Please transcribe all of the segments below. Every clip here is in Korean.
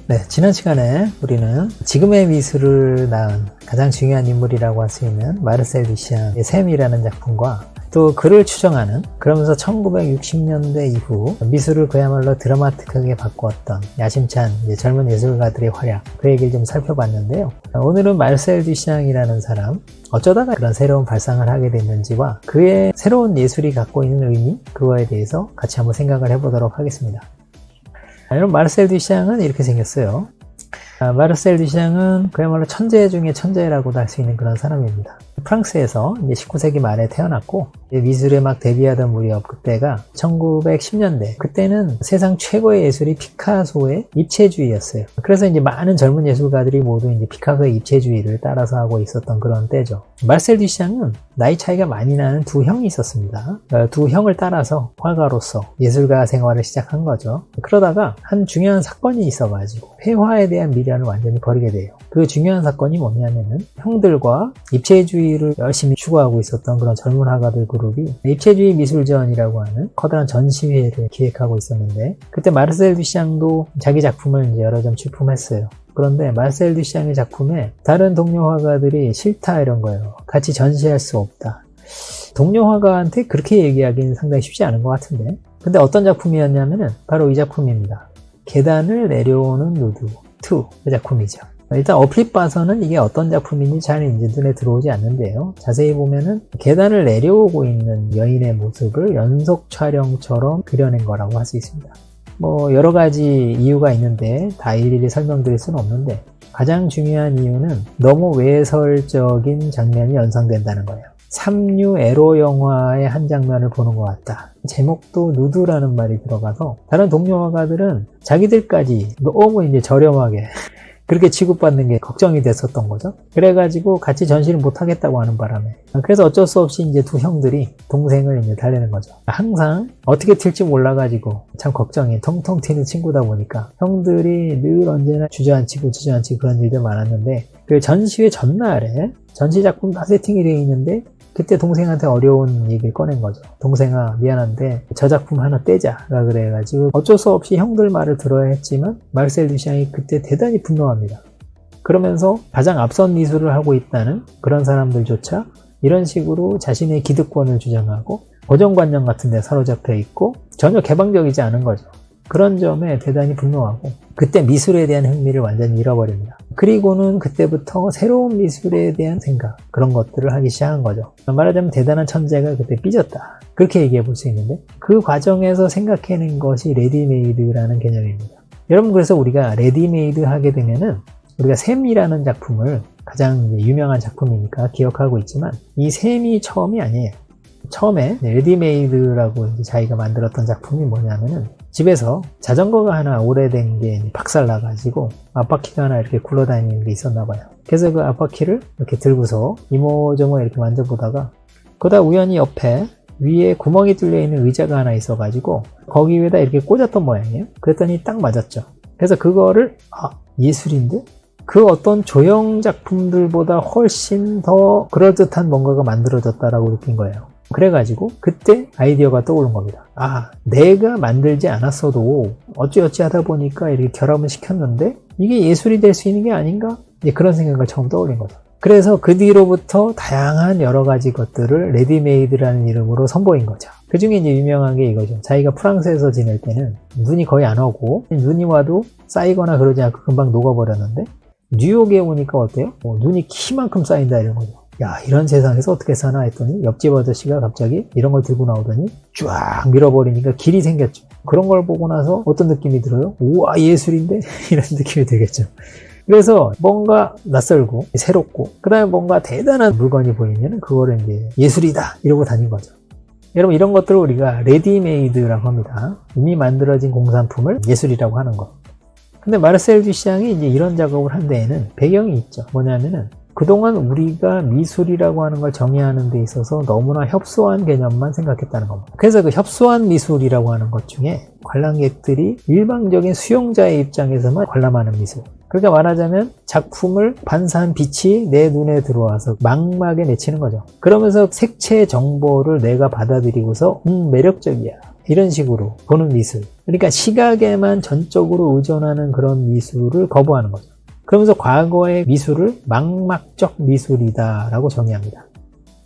네, 지난 시간에 우리는 지금의 미술을 낳은 가장 중요한 인물이라고 할 수 있는 마르셀 듀샹의 샘이라는 작품과 또 그를 추정하는, 그러면서 1960년대 이후 미술을 그야말로 드라마틱하게 바꾸었던 야심찬 젊은 예술가들의 활약, 그 얘기를 좀 살펴봤는데요. 오늘은 마르셀 듀샹이라는 사람, 어쩌다가 그런 새로운 발상을 하게 됐는지와 그의 새로운 예술이 갖고 있는 의미, 그거에 대해서 같이 한번 생각을 해보도록 하겠습니다. 여러분, 마르셀 듀샹은 이렇게 생겼어요. 마르셀 듀샹은 그야말로 천재 중에 천재라고도 할 수 있는 그런 사람입니다. 프랑스에서 19세기 말에 태어났고 미술에 막 데뷔하던 무렵, 그때가 1910년대, 그때는 세상 최고의 예술이 피카소의 입체주의였어요. 그래서 이제 많은 젊은 예술가들이 모두 이제 피카소의 입체주의를 따라서 하고 있었던 그런 때죠. 마르셀 듀샹은 나이 차이가 많이 나는 두 형이 있었습니다. 두 형을 따라서 화가로서 예술가 생활을 시작한 거죠. 그러다가 한 중요한 사건이 있어가지고 회화에 대한 미련을 완전히 버리게 돼요. 그 중요한 사건이 뭐냐면은 형들과 입체주의를 열심히 추구하고 있었던 그런 젊은 화가들 그룹이 입체주의 미술전이라고 하는 커다란 전시회를 기획하고 있었는데, 그때 마르셀 듀샹도 자기 작품을 이제 여러 점 출품했어요. 그런데 마르셀 듀샹의 작품에 다른 동료 화가들이 싫다 이런 거예요. 같이 전시할 수 없다. 동료 화가한테 그렇게 얘기하기는 상당히 쉽지 않은 것 같은데, 근데 어떤 작품이었냐면은 바로 이 작품입니다. 계단을 내려오는 누드 2, 그 작품이죠. 일단 얼핏 봐서는 이게 어떤 작품인지 잘 이제 눈에 들어오지 않는데요. 자세히 보면은 계단을 내려오고 있는 여인의 모습을 연속 촬영처럼 그려낸 거라고 할 수 있습니다. 뭐 여러 가지 이유가 있는데 다 일일이 설명드릴 수는 없는데, 가장 중요한 이유는 너무 외설적인 장면이 연상된다는 거예요. 삼류 에로 영화의 한 장면을 보는 것 같다. 제목도 누드라는 말이 들어가서 다른 동료 화가들은 자기들까지 너무 이제 저렴하게 그렇게 취급받는 게 걱정이 됐었던 거죠. 그래가지고 같이 전시를 못 하겠다고 하는 바람에, 그래서 어쩔 수 없이 이제 두 형들이 동생을 이제 달래는 거죠. 항상 어떻게 튈지 몰라가지고 참 걱정이 텅텅 튀는 친구다 보니까 형들이 늘 언제나 주저앉히고 그런 일들 많았는데, 그 전시회 전날에 전시 작품 다 세팅이 되어 있는데 그때 동생한테 어려운 얘기를 꺼낸 거죠. 동생아, 미안한데 저 작품 하나 떼자라 그래가지고 어쩔 수 없이 형들 말을 들어야 했지만 마르셀 듀샹이 그때 대단히 분노합니다. 그러면서 가장 앞선 미술을 하고 있다는 그런 사람들조차 이런 식으로 자신의 기득권을 주장하고 고정관념 같은 데 사로잡혀 있고 전혀 개방적이지 않은 거죠. 그런 점에 대단히 분노하고 그때 미술에 대한 흥미를 완전히 잃어버립니다. 그리고는 그때부터 새로운 미술에 대한 생각, 그런 것들을 하기 시작한 거죠. 말하자면 대단한 천재가 그때 삐졌다, 그렇게 얘기해 볼 수 있는데, 그 과정에서 생각해낸 것이 레디메이드라는 개념입니다. 여러분, 그래서 우리가 레디메이드 하게 되면은 우리가 샘이라는 작품을 가장 유명한 작품이니까 기억하고 있지만, 이 샘이 처음이 아니에요. 처음에 레디메이드라고 자기가 만들었던 작품이 뭐냐면은, 집에서 자전거가 하나 오래된 게 박살나가지고 앞바퀴가 하나 이렇게 굴러다니는 게 있었나 봐요. 그래서 그 앞바퀴를 이렇게 들고서 이모저모 이렇게 만져보다가, 그러다 우연히 옆에 위에 구멍이 뚫려 있는 의자가 하나 있어가지고 거기 위에다 이렇게 꽂았던 모양이에요. 그랬더니 딱 맞았죠. 그래서 그거를 예술인데? 그 어떤 조형 작품들보다 훨씬 더 그럴듯한 뭔가가 만들어졌다라고 느낀 거예요. 그래가지고 그때 아이디어가 떠오른 겁니다. 내가 만들지 않았어도 어찌어찌 하다 보니까 이렇게 결합을 시켰는데 이게 예술이 될 수 있는 게 아닌가? 그런 생각을 처음 떠올린 거죠. 그래서 그 뒤로부터 다양한 여러 가지 것들을 레디메이드라는 이름으로 선보인 거죠. 그 중에 이제 유명한 게 이거죠. 자기가 프랑스에서 지낼 때는 눈이 거의 안 오고, 눈이 와도 쌓이거나 그러지 않고 금방 녹아버렸는데, 뉴욕에 오니까 어때요? 눈이 키만큼 쌓인다 이런 거죠. 야, 이런 세상에서 어떻게 사나 했더니 옆집 아저씨가 갑자기 이런 걸 들고 나오더니 쫙 밀어버리니까 길이 생겼죠. 그런 걸 보고 나서 어떤 느낌이 들어요? 우와, 예술인데? 이런 느낌이 들겠죠. 그래서 뭔가 낯설고 새롭고 그 다음에 뭔가 대단한 물건이 보이면 그거를 이제 예술이다 이러고 다닌 거죠. 여러분, 이런 것들을 우리가 레디메이드라고 합니다. 이미 만들어진 공산품을 예술이라고 하는 거. 근데 마르셀 듀샹이 이제 이런 작업을 한 데에는 배경이 있죠. 뭐냐면은 그동안 우리가 미술이라고 하는 걸 정의하는 데 있어서 너무나 협소한 개념만 생각했다는 겁니다. 그래서 그 협소한 미술이라고 하는 것 중에 관람객들이 일방적인 수용자의 입장에서만 관람하는 미술. 그러니까 말하자면 작품을 반사한 빛이 내 눈에 들어와서 망막에 맺히는 거죠. 그러면서 색채 정보를 내가 받아들이고서 매력적이야, 이런 식으로 보는 미술. 그러니까 시각에만 전적으로 의존하는 그런 미술을 거부하는 거죠. 그러면서 과거의 미술을 망막적 미술이다라고 정의합니다.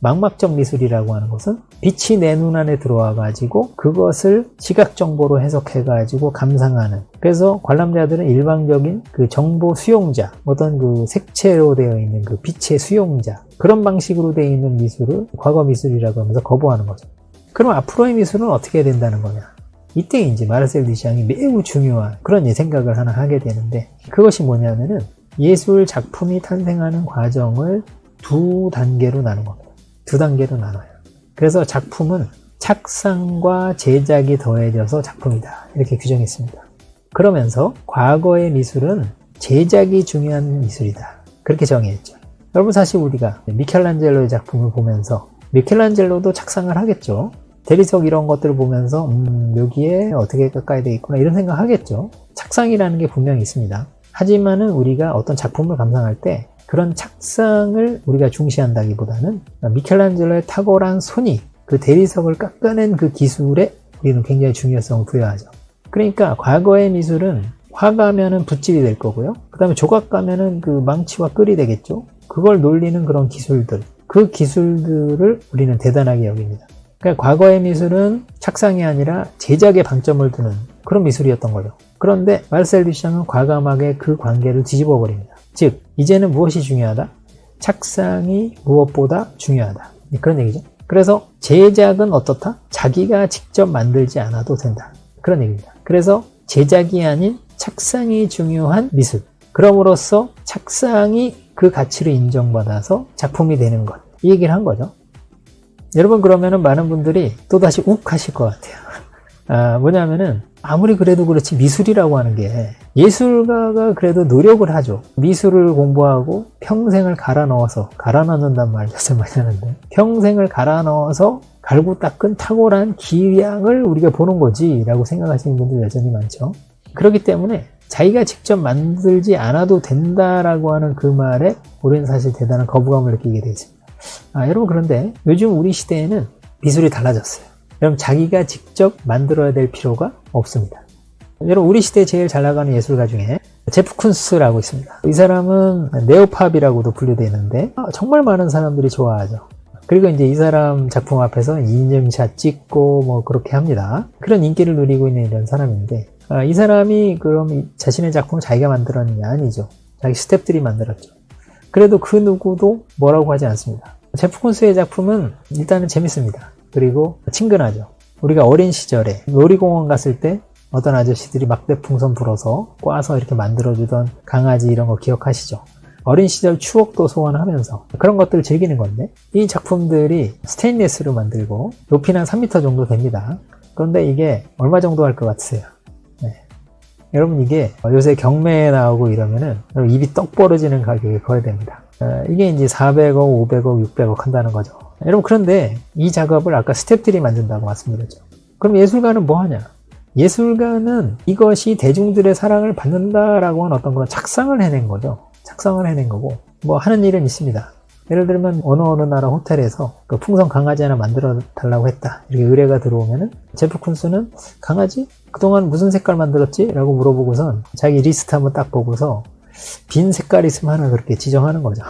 망막적 미술이라고 하는 것은 빛이 내 눈 안에 들어와 가지고 그것을 시각 정보로 해석해 가지고 감상하는, 그래서 관람자들은 일방적인 그 정보 수용자, 어떤 그 색채로 되어 있는 그 빛의 수용자, 그런 방식으로 되어 있는 미술을 과거 미술이라고 하면서 거부하는 거죠. 그럼 앞으로의 미술은 어떻게 해야 된다는 거냐? 이때 이제 마르셀 듀샹이 매우 중요한 그런 생각을 하나 하게 되는데, 그것이 뭐냐면은 예술 작품이 탄생하는 과정을 두 단계로 나눈 겁니다. 두 단계로 나눠요. 그래서 작품은 착상과 제작이 더해져서 작품이다, 이렇게 규정했습니다. 그러면서 과거의 미술은 제작이 중요한 미술이다, 그렇게 정의했죠. 여러분, 사실 우리가 미켈란젤로의 작품을 보면서, 미켈란젤로도 착상을 하겠죠. 대리석 이런 것들을 보면서 여기에 어떻게 깎아야 되겠구나, 이런 생각 하겠죠. 착상이라는 게 분명히 있습니다. 하지만은 우리가 어떤 작품을 감상할 때 그런 착상을 우리가 중시한다기보다는 미켈란젤로의 탁월한 손이 그 대리석을 깎아낸 그 기술에 우리는 굉장히 중요성을 부여하죠. 그러니까 과거의 미술은 화가면은 붓질이 될 거고요. 그 다음에 조각가면은 그 망치와 끌이 되겠죠. 그걸 놀리는 그런 기술들, 그 기술들을 우리는 대단하게 여깁니다. 그러니까 과거의 미술은 착상이 아니라 제작에 방점을 두는 그런 미술이었던 거죠. 그런데 마르셀 듀샹은 과감하게 그 관계를 뒤집어 버립니다. 즉, 이제는 무엇이 중요하다? 착상이 무엇보다 중요하다, 그런 얘기죠. 그래서 제작은 어떻다? 자기가 직접 만들지 않아도 된다, 그런 얘기입니다. 그래서 제작이 아닌 착상이 중요한 미술, 그럼으로써 착상이 그 가치를 인정받아서 작품이 되는 것, 이 얘기를 한 거죠. 여러분, 그러면은 많은 분들이 또다시 욱 하실 것 같아요. 뭐냐면은 아무리 그래도 그렇지 미술이라고 하는 게, 예술가가 그래도 노력을 하죠. 미술을 공부하고 평생을 갈아 넣는단 말 참 많이 하는데, 평생을 갈아 넣어서 갈고 닦은 탁월한 기량을 우리가 보는 거지 라고 생각하시는 분들 여전히 많죠. 그렇기 때문에 자기가 직접 만들지 않아도 된다라고 하는 그 말에 우리는 사실 대단한 거부감을 느끼게 되어 있습니다. 여러분, 그런데 요즘 우리 시대에는 미술이 달라졌어요. 여러분, 자기가 직접 만들어야 될 필요가 없습니다. 여러분, 우리 시대에 제일 잘 나가는 예술가 중에 제프 쿤스라고 있습니다. 이 사람은 네오팝이라고도 분류되는데 정말 많은 사람들이 좋아하죠. 그리고 이제 이 사람 작품 앞에서 인증샷 찍고 뭐 그렇게 합니다. 그런 인기를 누리고 있는 이런 사람인데, 이 사람이 그럼 자신의 작품을 자기가 만들었느냐? 아니죠. 자기 스태프들이 만들었죠. 그래도 그 누구도 뭐라고 하지 않습니다. 제프 쿤스의 작품은 일단은 재밌습니다. 그리고 친근하죠. 우리가 어린 시절에 놀이공원 갔을 때 어떤 아저씨들이 막대풍선 불어서 꽈서 이렇게 만들어주던 강아지, 이런 거 기억하시죠? 어린 시절 추억도 소환하면서 그런 것들을 즐기는 건데, 이 작품들이 스테인리스로 만들고 높이는 한 3m 정도 됩니다. 그런데 이게 얼마 정도 할 것 같으세요? 네. 여러분, 이게 요새 경매에 나오고 이러면은 입이 떡 벌어지는 가격에 거의 됩니다. 이게 이제 400억, 500억, 600억 한다는 거죠. 여러분, 그런데 이 작업을 아까 스태프들이 만든다고 말씀드렸죠. 그럼 예술가는 뭐 하냐? 예술가는 이것이 대중들의 사랑을 받는다라고 하는 어떤 그런 착상을 해낸 거죠. 착상을 해낸 거고, 뭐 하는 일은 있습니다. 예를 들면 어느 나라 호텔에서 그 풍선 강아지 하나 만들어 달라고 했다, 이렇게 의뢰가 들어오면은 제프 쿤스는 강아지? 그동안 무슨 색깔 만들었지? 라고 물어보고선 자기 리스트 한번 딱 보고서 빈 색깔 있으면 하나 그렇게 지정하는 거죠.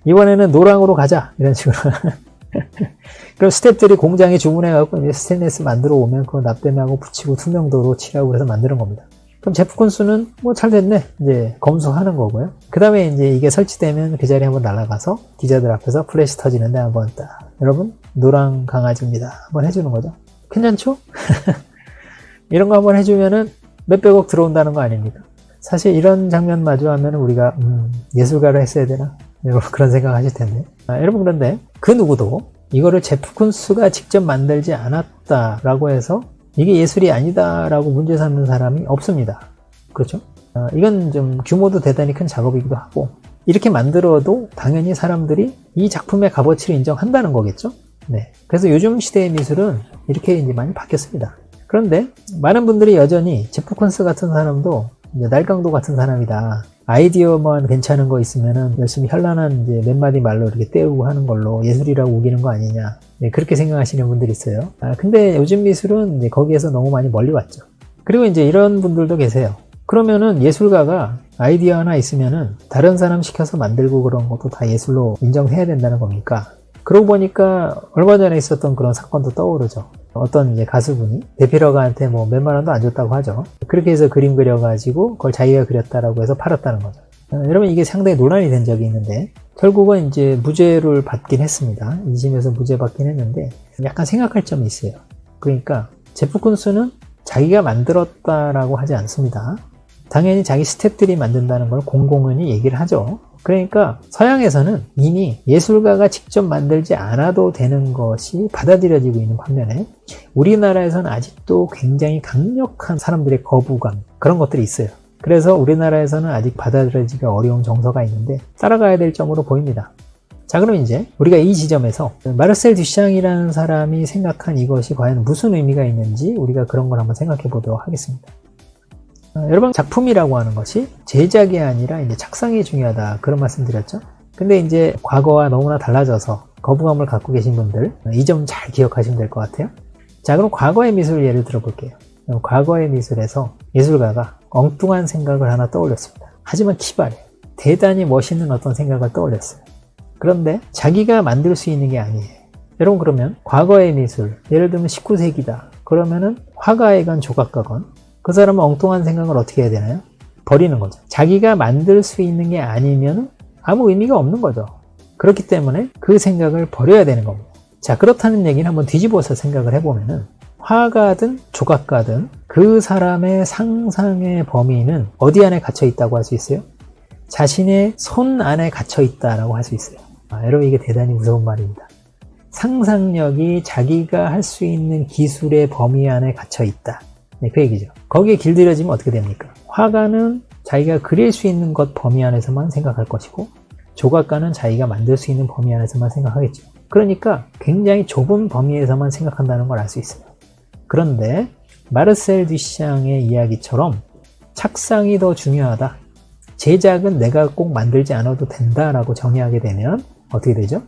이번에는 노랑으로 가자, 이런 식으로. 그럼 스태프들이 공장에 주문해갖고 이제 스테인리스 만들어 오면 그거 납땜하고 붙이고 투명도로 칠하고 그래서 만드는 겁니다. 그럼 제프 쿤스는 뭐 잘 됐네, 이제 검수하는 거고요. 그 다음에 이제 이게 설치되면 그 자리에 한번 날아가서 기자들 앞에서 플래시 터지는데 한번 딱, 여러분, 노랑 강아지입니다, 한번 해주는 거죠. 괜찮죠? 이런 거 한번 해주면은 몇백억 들어온다는 거 아닙니까? 사실 이런 장면 마주하면 우리가 예술가를 했어야 되나? 여러분, 그런 생각 하실 텐데. 여러분, 그런데 그 누구도 이거를 제프 쿤스가 직접 만들지 않았다라고 해서 이게 예술이 아니다라고 문제 삼는 사람이 없습니다. 그렇죠? 이건 좀 규모도 대단히 큰 작업이기도 하고, 이렇게 만들어도 당연히 사람들이 이 작품의 값어치를 인정한다는 거겠죠? 네. 그래서 요즘 시대의 미술은 이렇게 이제 많이 바뀌었습니다. 그런데 많은 분들이 여전히 제프 쿤스 같은 사람도 이제 날강도 같은 사람이다, 아이디어만 괜찮은 거 있으면은 열심히 현란한 이제 몇 마디 말로 이렇게 때우고 하는 걸로 예술이라고 우기는 거 아니냐. 네, 그렇게 생각하시는 분들이 있어요. 근데 요즘 미술은 이제 거기에서 너무 많이 멀리 왔죠. 그리고 이제 이런 분들도 계세요. 그러면은 예술가가 아이디어 하나 있으면은 다른 사람 시켜서 만들고 그런 것도 다 예술로 인정해야 된다는 겁니까? 그러고 보니까 얼마 전에 있었던 그런 사건도 떠오르죠. 어떤 이제 가수분이 대필허가한테 뭐 몇만 원도 안 줬다고 하죠. 그렇게 해서 그림 그려가지고 그걸 자기가 그렸다라고 해서 팔았다는 거죠. 여러분 이게 상당히 논란이 된 적이 있는데 결국은 이제 무죄를 받긴 했습니다. 2심에서 무죄 받긴 했는데 약간 생각할 점이 있어요. 그러니까 제프 쿤스는 자기가 만들었다라고 하지 않습니다. 당연히 자기 스태프들이 만든다는 걸 공공연히 얘기를 하죠. 그러니까 서양에서는 이미 예술가가 직접 만들지 않아도 되는 것이 받아들여지고 있는 반면에 우리나라에서는 아직도 굉장히 강력한 사람들의 거부감 그런 것들이 있어요. 그래서 우리나라에서는 아직 받아들여지기가 어려운 정서가 있는데 따라가야 될 점으로 보입니다. 자, 그럼 이제 우리가 이 지점에서 마르셀 듀샹이라는 사람이 생각한 이것이 과연 무슨 의미가 있는지 우리가 그런 걸 한번 생각해 보도록 하겠습니다. 여러분 작품이라고 하는 것이 제작이 아니라 이제 착상이 중요하다 그런 말씀 드렸죠. 근데 이제 과거와 너무나 달라져서 거부감을 갖고 계신 분들 이 점 잘 기억하시면 될 것 같아요. 자, 그럼 과거의 미술 예를 들어볼게요. 과거의 미술에서 예술가가 엉뚱한 생각을 하나 떠올렸습니다. 하지만 기발해요. 대단히 멋있는 어떤 생각을 떠올렸어요. 그런데 자기가 만들 수 있는 게 아니에요. 여러분 그러면 과거의 미술 예를 들면 19세기다 그러면은 화가이건 조각가건 그 사람은 엉뚱한 생각을 어떻게 해야 되나요? 버리는 거죠. 자기가 만들 수 있는 게 아니면 아무 의미가 없는 거죠. 그렇기 때문에 그 생각을 버려야 되는 겁니다. 자, 그렇다는 얘기는 한번 뒤집어서 생각을 해보면은 화가든 조각가든 그 사람의 상상의 범위는 어디 안에 갇혀 있다고 할 수 있어요? 자신의 손 안에 갇혀 있다라고 할 수 있어요. 여러분 이게 대단히 무서운 말입니다. 상상력이 자기가 할 수 있는 기술의 범위 안에 갇혀 있다. 네, 그 얘기죠. 거기에 길들여지면 어떻게 됩니까? 화가는 자기가 그릴 수 있는 것 범위 안에서만 생각할 것이고 조각가는 자기가 만들 수 있는 범위 안에서만 생각하겠죠. 그러니까 굉장히 좁은 범위에서만 생각한다는 걸 알 수 있어요. 그런데 마르셀 듀샹의 이야기처럼 착상이 더 중요하다. 제작은 내가 꼭 만들지 않아도 된다라고 정의하게 되면 어떻게 되죠?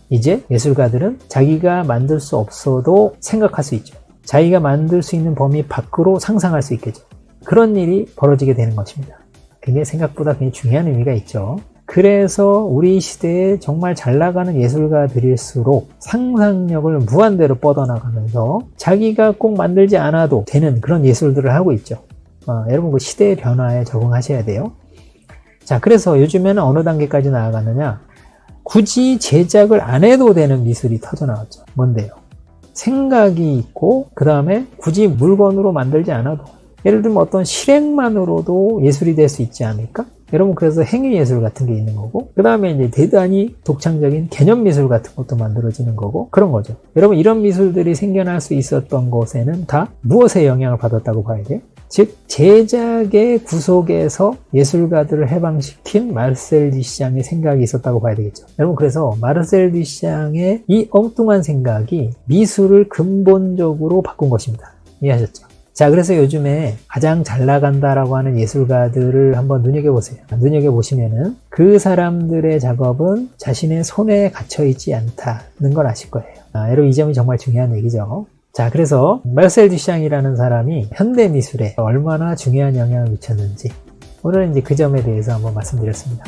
이제 예술가들은 자기가 만들 수 없어도 생각할 수 있죠. 자기가 만들 수 있는 범위 밖으로 상상할 수 있겠죠. 그런 일이 벌어지게 되는 것입니다. 굉장히 생각보다 굉장히 중요한 의미가 있죠. 그래서 우리 시대에 정말 잘 나가는 예술가들일수록 상상력을 무한대로 뻗어나가면서 자기가 꼭 만들지 않아도 되는 그런 예술들을 하고 있죠. 여러분 그 시대의 변화에 적응하셔야 돼요. 자, 그래서 요즘에는 어느 단계까지 나아가느냐? 굳이 제작을 안 해도 되는 미술이 터져 나왔죠. 뭔데요? 생각이 있고 그 다음에 굳이 물건으로 만들지 않아도 예를 들면 어떤 실행만으로도 예술이 될 수 있지 않을까? 여러분 그래서 행위예술 같은 게 있는 거고 그 다음에 이제 대단히 독창적인 개념미술 같은 것도 만들어지는 거고 그런 거죠. 여러분 이런 미술들이 생겨날 수 있었던 것에는 다 무엇의 영향을 받았다고 봐야 돼요? 즉 제작의 구속에서 예술가들을 해방시킨 마르셀 듀샹의 생각이 있었다고 봐야 되겠죠. 여러분 그래서 마르셀 듀샹의 이 엉뚱한 생각이 미술을 근본적으로 바꾼 것입니다. 이해하셨죠? 자, 그래서 요즘에 가장 잘 나간다라고 하는 예술가들을 한번 눈여겨보세요. 눈여겨보시면은 그 사람들의 작업은 자신의 손에 갇혀있지 않다는 걸 아실 거예요. 여러분 이 점이 정말 중요한 얘기죠. 자, 그래서 마르셀 듀샹이라는 사람이 현대 미술에 얼마나 중요한 영향을 미쳤는지 오늘은 이제 그 점에 대해서 한번 말씀드렸습니다.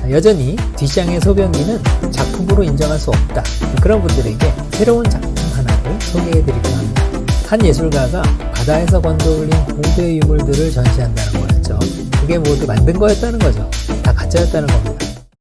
여전히 듀샹의 소변기는 작품으로 인정할 수 없다. 그런 분들에게 새로운 작품 하나를 소개해드리려고 합니다. 한 예술가가 바다에서 건져올린 고대 유물들을 전시한다는 거였죠. 그게 모두 만든 거였다는 거죠. 다 가짜였다는 겁니다.